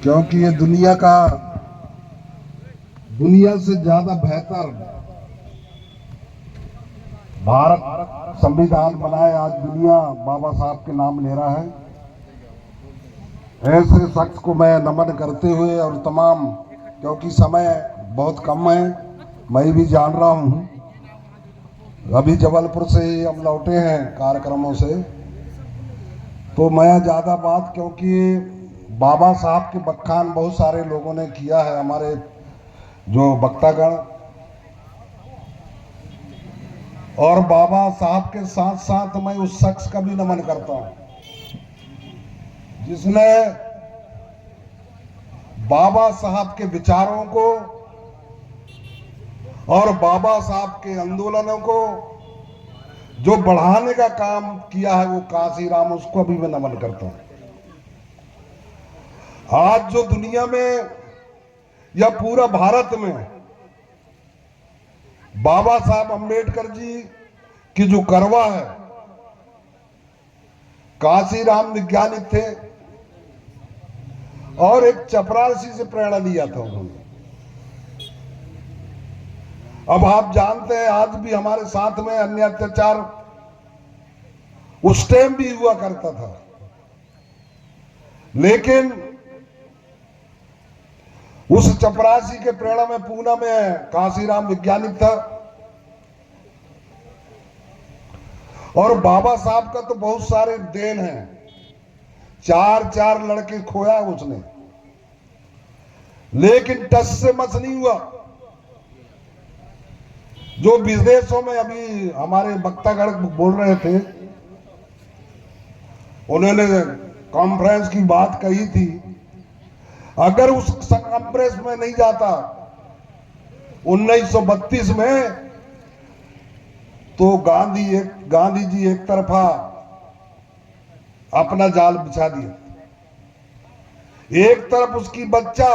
क्योंकि ये दुनिया से ज्यादा बेहतर भारत संविधान बनाए। आज दुनिया बाबा साहब के नाम ले रहा है। ऐसे शख्स को मैं नमन करते हुए और तमाम, क्योंकि समय बहुत कम है, मैं भी जान रहा हूँ, अभी जबलपुर से ही हम लौटे हैं कार्यक्रमों से, तो मैं ज़्यादा बात, क्योंकि बाबा साहब के बखान बहुत सारे लोगों ने किया है, हमारे जो वक्तागण, और बाबा साहब के साथ साथ मैं उस शख्स का भी नमन करता हूँ जिसने बाबा साहब के विचारों को और बाबा साहब के आंदोलनों को जो बढ़ाने का काम किया है, वो काशीराम, उसको भी मैं नमन करता हूं। आज जो दुनिया में या पूरा भारत में बाबा साहब अंबेडकर जी की जो करवा है, काशीराम वैज्ञानिक थे और एक चपरासी से प्रेरणा लिया था उन्होंने। अब आप जानते हैं, आज भी हमारे साथ में अन्य अत्याचार उस टाइम भी हुआ करता था, लेकिन उस चपरासी के प्रेरणा में पूना में काशीराम वैज्ञानिक था। और बाबा साहब का तो बहुत सारे देन हैं, चार लड़के खोया उसने, लेकिन टस से मस नहीं हुआ। जो विदेशों में अभी हमारे वक्तागण बोल रहे थे, उन्होंने कॉन्फ्रेंस की बात कही थी, अगर उस कॉन्फ्रेंस में नहीं जाता 1932 में, तो गांधी जी एक तरफा अपना जाल बिछा दिया। एक तरफ उसकी बच्चा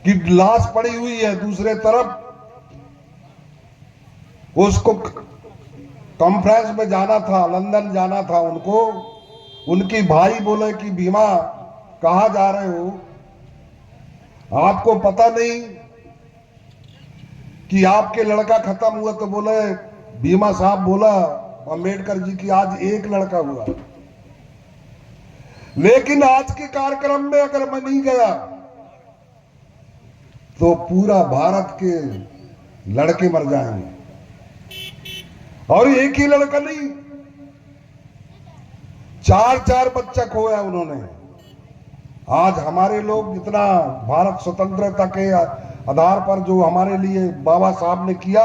की लाश पड़ी हुई है, दूसरे तरफ उसको कॉन्फ्रेंस में जाना था, लंदन जाना था उनको। उनकी भाई बोले कि भीमा कहां जा रहे हो, आपको पता नहीं कि आपके लड़का खत्म हुआ? तो बोले, भीमा साहब बोला अंबेडकर जी की आज एक लड़का हुआ, लेकिन आज के कार्यक्रम में अगर मैं नहीं गया तो पूरा भारत के लड़के मर जाएंगे। और एक ही लड़का नहीं, चार बच्चा खोया उन्होंने। आज हमारे लोग इतना भारत स्वतंत्रता के आधार पर जो हमारे लिए बाबा साहब ने किया,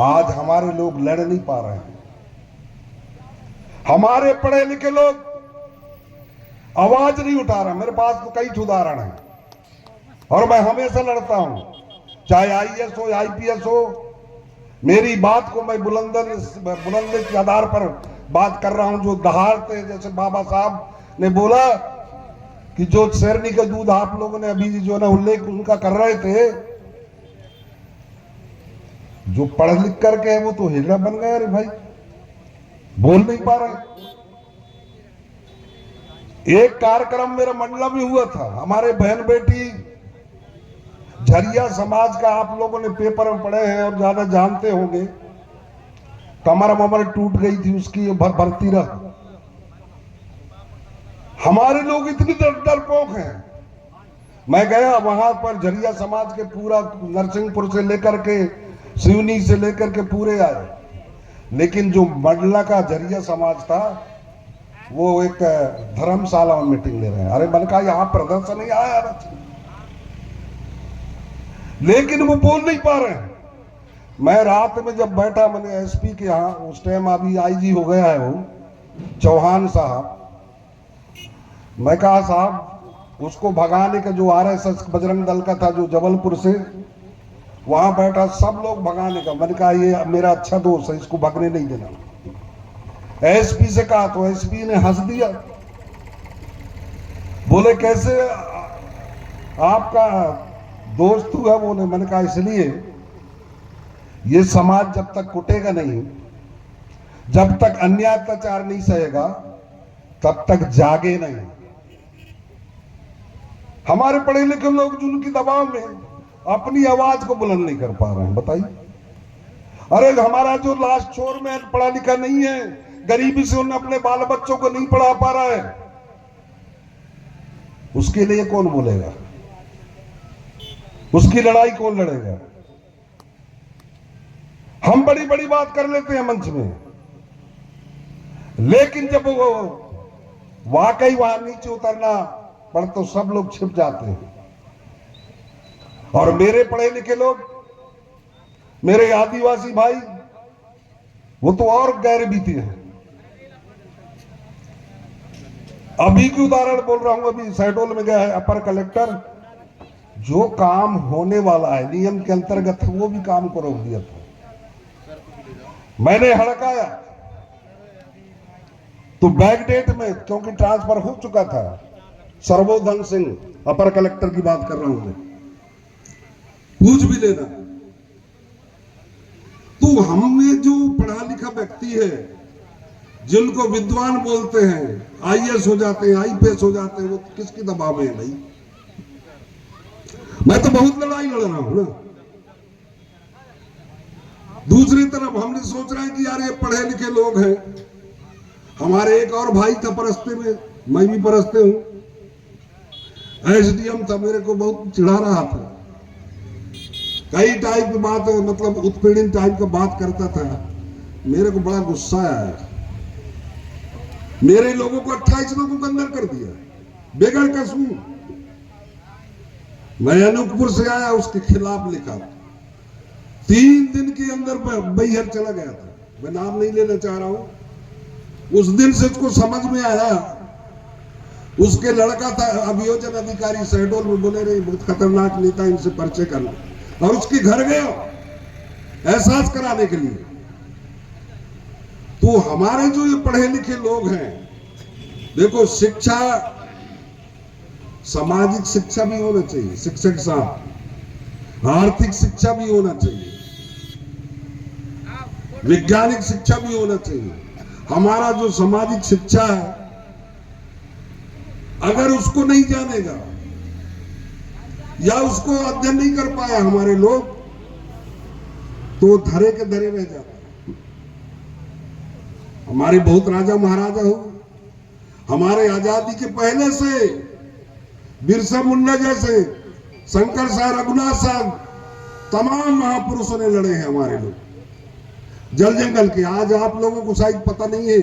आज हमारे लोग लड़ नहीं पा रहे हैं। हमारे पढ़े लिखे लोग आवाज नहीं उठा रहे। मेरे पास तो कई उदाहरण हैं और मैं हमेशा लड़ता हूं, चाहे आईएएस हो, आईपीएस हो। मेरी बात को मैं बुलंदी के आधार पर बात कर रहा हूं। जो दहाड़ते, जैसे बाबा साहब ने बोला कि जो शेरनी का दूध आप लोगों ने अभी जो ना उल्लेख उनका कर रहे थे, जो पढ़ लिख करके है वो तो हिजड़ा बन गए। अरे भाई, बोल नहीं पा रहे। एक कार्यक्रम मेरा मंडला में हुआ था, हमारे बहन बेटी झरिया समाज का, आप लोगों ने पेपर में पढ़े हैं और ज्यादा जानते होंगे, कमर टूट गई थी उसकी, भर्ती रह। हमारे लोग इतनी डरपोक हैं। मैं गया वहां पर, झरिया समाज के पूरा नरसिंहपुर से लेकर के सिवनी से लेकर के पूरे आए, लेकिन जो मंडला का झरिया समाज था वो एक धर्मशाला में मीटिंग ले रहे हैं। अरे मन का यहां प्रदर्शन नहीं आया, लेकिन वो बोल नहीं पा रहे हैं। मैं रात में जब बैठा, मैंने एसपी के यहाँ, उस टाइम अभी आईजी हो गया है वो चौहान साहब, मैं कहा साहब उसको भगाने का जो आरएसएस बजरंग दल का था जो जबलपुर से, वहां बैठा, सब लोग भगाने का। मैंने कहा ये मेरा अच्छा दोस्त है, इसको भगने नहीं देना। एसपी से कहा तो एसपी ने हंस दिया, बोले कैसे आपका दोस्त हुआ? बोले, मैंने कहा इसलिए ये समाज जब तक कुटेगा नहीं, जब तक अन्याय अत्याचार नहीं सहेगा, तब तक जागे नहीं। हमारे पढ़े लिखे लोग जिनकी दबाव में अपनी आवाज को बुलंद नहीं कर पा रहे हैं, बताइए। अरे हमारा जो लास्ट छोर में पढ़ा लिखा नहीं है, गरीबी से उन्हें अपने बाल बच्चों को नहीं पढ़ा पा रहा है, उसके लिए कौन बोलेगा? उसकी लड़ाई कौन लड़ेगा? हम बड़ी बड़ी बात कर लेते हैं मंच में, लेकिन जब वो वाकई वहां नीचे उतरना पर तो सब लोग छिप जाते हैं। और मेरे पढ़े लिखे लोग, मेरे आदिवासी भाई, वो तो और गहरे बीते हैं। अभी की उदाहरण बोल रहा हूं, अभी शहडोल में गया है अपर कलेक्टर, जो काम होने वाला है नियम के अंतर्गत वो भी काम को रोक दिया था। मैंने हड़काया तो बैकडेट में, क्योंकि ट्रांसफर हो चुका था, सर्वोधन सिंह अपर कलेक्टर की बात कर रहा हूं मैं, पूछ भी लेना। तो हमने जो पढ़ा लिखा व्यक्ति है, जिनको विद्वान बोलते हैं, आईएएस हो जाते हैं, आईपीएस हो जाते हैं, वो किसकी दबाव में है भाई? मैं तो बहुत लड़ाई लड़ रहा हूं ना। दूसरी तरफ हमने सोच रहे हैं कि यार ये पढ़े लिखे लोग हैं। हमारे एक और भाई था परस्ते में, मैं भी परस्ते हूं, एसडीएम था, मेरे को बहुत चिढ़ा रहा था, कई टाइप की बात, मतलब उत्पीड़न टाइप का बात करता था। मेरे को बड़ा गुस्सा आया। मेरे लोगों को 28 लोगों को अंदर कर दिया बेगड़ कसू। मैं अनूपपुर से आया, उसके खिलाफ लिखा, 3 दिन के अंदर बैहर चला गया था। मैं नाम नहीं लेना चाह रहा हूं। उस दिन से उसको समझ में आया, उसके लड़का था अभियोजन अधिकारी शहडोल में, बोले रहे बहुत खतरनाक नेता, इनसे परिचय करना, और उसके घर गया एहसास कराने के लिए। तो हमारे जो ये पढ़े लिखे लोग हैं, देखो शिक्षा, सामाजिक शिक्षा भी होना चाहिए, शिक्षक साहब, आर्थिक शिक्षा भी होना चाहिए, वैज्ञानिक शिक्षा भी होना चाहिए। हमारा जो सामाजिक शिक्षा है, अगर उसको नहीं जानेगा या उसको अध्ययन नहीं कर पाया हमारे लोग, तो धरे के धरे रह जाते। हमारे बहुत राजा महाराजा हो, हमारे आजादी के पहले से बिरसा मुंडा जैसे, शंकर साहब, रघुनाथ साहब, तमाम महापुरुषों ने लड़े हैं हमारे लोग जल जंगल के। आज आप लोगों को शायद पता नहीं है,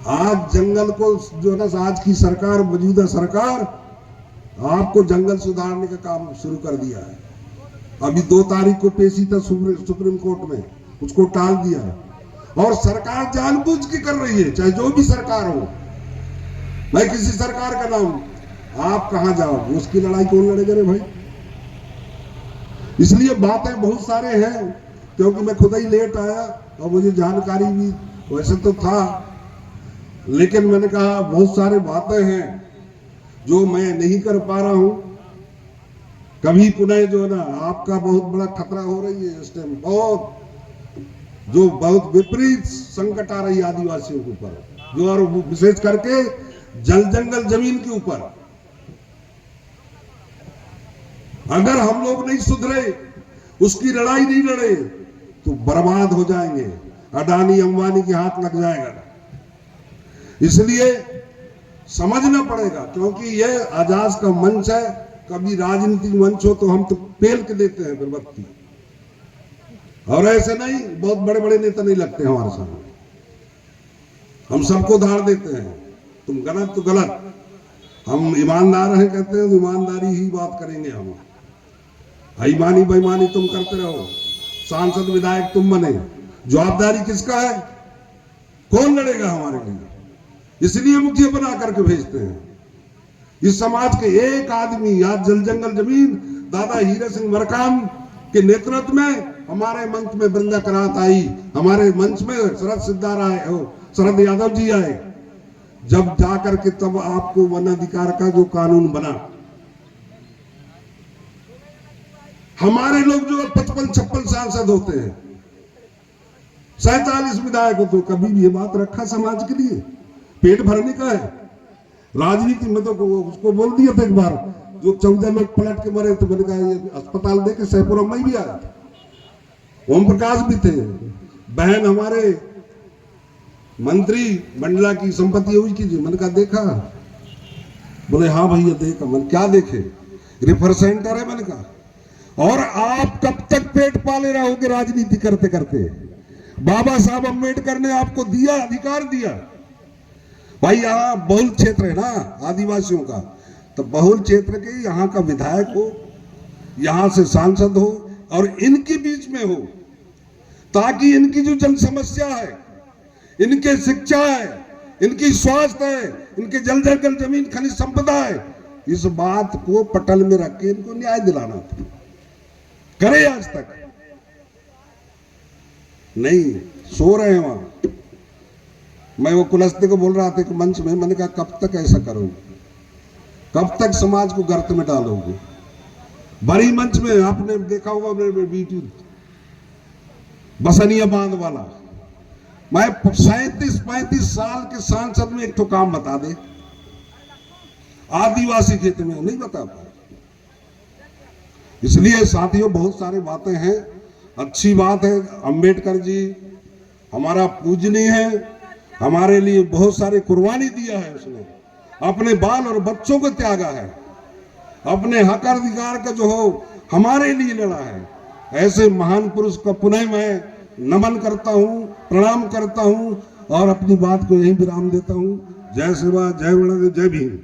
आज जंगल को जो है ना, आज की सरकार, मौजूदा सरकार, आपको जंगल सुधारने का काम शुरू कर दिया है। अभी 2 तारीख को पेशी था सुप्रीम कोर्ट में, उसको टाल दिया है। और सरकार जानबूझ के कर रही है, चाहे जो भी सरकार हो। मैं किसी सरकार का नाम, आप कहां जाओगे, उसकी लड़ाई कौन लड़ेगा रे भाई? इसलिए बातें बहुत सारे हैं, क्योंकि मैं खुद ही लेट आया और मुझे जानकारी भी वैसे तो था, लेकिन मैंने कहा बहुत सारे बातें हैं जो मैं नहीं कर पा रहा हूं। कभी पुनः जो है ना, आपका बहुत बड़ा खतरा हो रही है इस टाइम, बहुत विपरीत संकट आ रही है आदिवासियों के ऊपर, जो और विशेष करके जल जंगल जमीन के ऊपर। अगर हम लोग नहीं सुधरे, उसकी लड़ाई नहीं लड़े, तो बर्बाद हो जाएंगे, अडानी अंबानी के हाथ लग जाएगा। इसलिए समझना पड़ेगा, क्योंकि यह आजाद का मंच है। कभी राजनीतिक मंच हो तो हम तो पेल के देते हैं बर्बादी, और ऐसे नहीं, बहुत बड़े बड़े नेता नहीं लगते हमारे सामने, हम सबको धार देते हैं। तुम गलत तो गलत, हम ईमानदार हैं कहते हैं, तो ईमानदारी ही बात करेंगे हम। बेईमानी बेईमानी तुम करते रहो, सांसद विधायक तुम बने, जवाबदारी किसका है? कौन लड़ेगा हमारे लिए? इसलिए मुखिया बना करके भेजते हैं। इस समाज के एक आदमी, आज जल जंगल जमीन दादा हीरा सिंह मरकाम के नेतृत्व में हमारे मंच में वृंदा करात आई, हमारे मंच में शरद सिद्धार आए, शरद यादव जी आए, जब जाकर के तब आपको वन अधिकार का जो कानून बना। हमारे लोग जो 55-56 सांसद होते हैं, 47 विधायक हो, तो कभी भी ये बात रखा समाज के लिए? पेट भरने का है। राजनीति में तो उसको बोल दिया था एक बार, जो 14 लोग पलट के मरे, तो मैंने कहा ये अस्पताल देके सैपुरा में भी आया था, ओम प्रकाश भी थे, बहन हमारे मंत्री मंडला की संपत्ति हुई की जी। मैंने कहा देखा? बोले हाँ भैया देखा। मैंने क्या देखे? रेफर सेंटर है। मैंने कहा और आप कब तक पेट पाले रहोगे राजनीति करते करते? बाबा साहब अम्बेडकर ने आपको दिया, अधिकार दिया भाई। यहाँ बहुल क्षेत्र है ना आदिवासियों का, तो बहुल क्षेत्र के यहाँ का विधायक हो, यहाँ से सांसद हो और इनके बीच में हो, ताकि इनकी जो जन समस्या है, इनके शिक्षा है, इनकी स्वास्थ्य है, इनके जल जंगल जमीन खनिज संपदा है, इस बात को पटल में रख के इनको न्याय दिलाना था। करे आज तक नहीं, सो रहे हैं वहां। मैं वो कुलस्ते को बोल रहा था एक मंच में, मैंने कहा कब तक ऐसा करोगे, कब तक समाज को गर्त में डालोगे? बड़ी मंच में आपने देखा होगा मेरे वीडियो, बसनिया बांध वाला, मैं 37-35 साल के सांसद में एक तो काम बता दे, आदिवासी क्षेत्र में नहीं बता पाया। इसलिए साथियों बहुत सारी बातें हैं, अच्छी बात है। अंबेडकर जी हमारा पूजनीय है, हमारे लिए बहुत सारी कुर्बानी दिया है उसने, अपने बाल और बच्चों को त्यागा है, अपने हक अधिकार का जो हो हमारे लिए लड़ा है। ऐसे महान पुरुष का पुनः मैं नमन करता हूं, प्रणाम करता हूं और अपनी बात को यहीं विराम देता हूं। जय शिवा, जय वड़, जय भीम।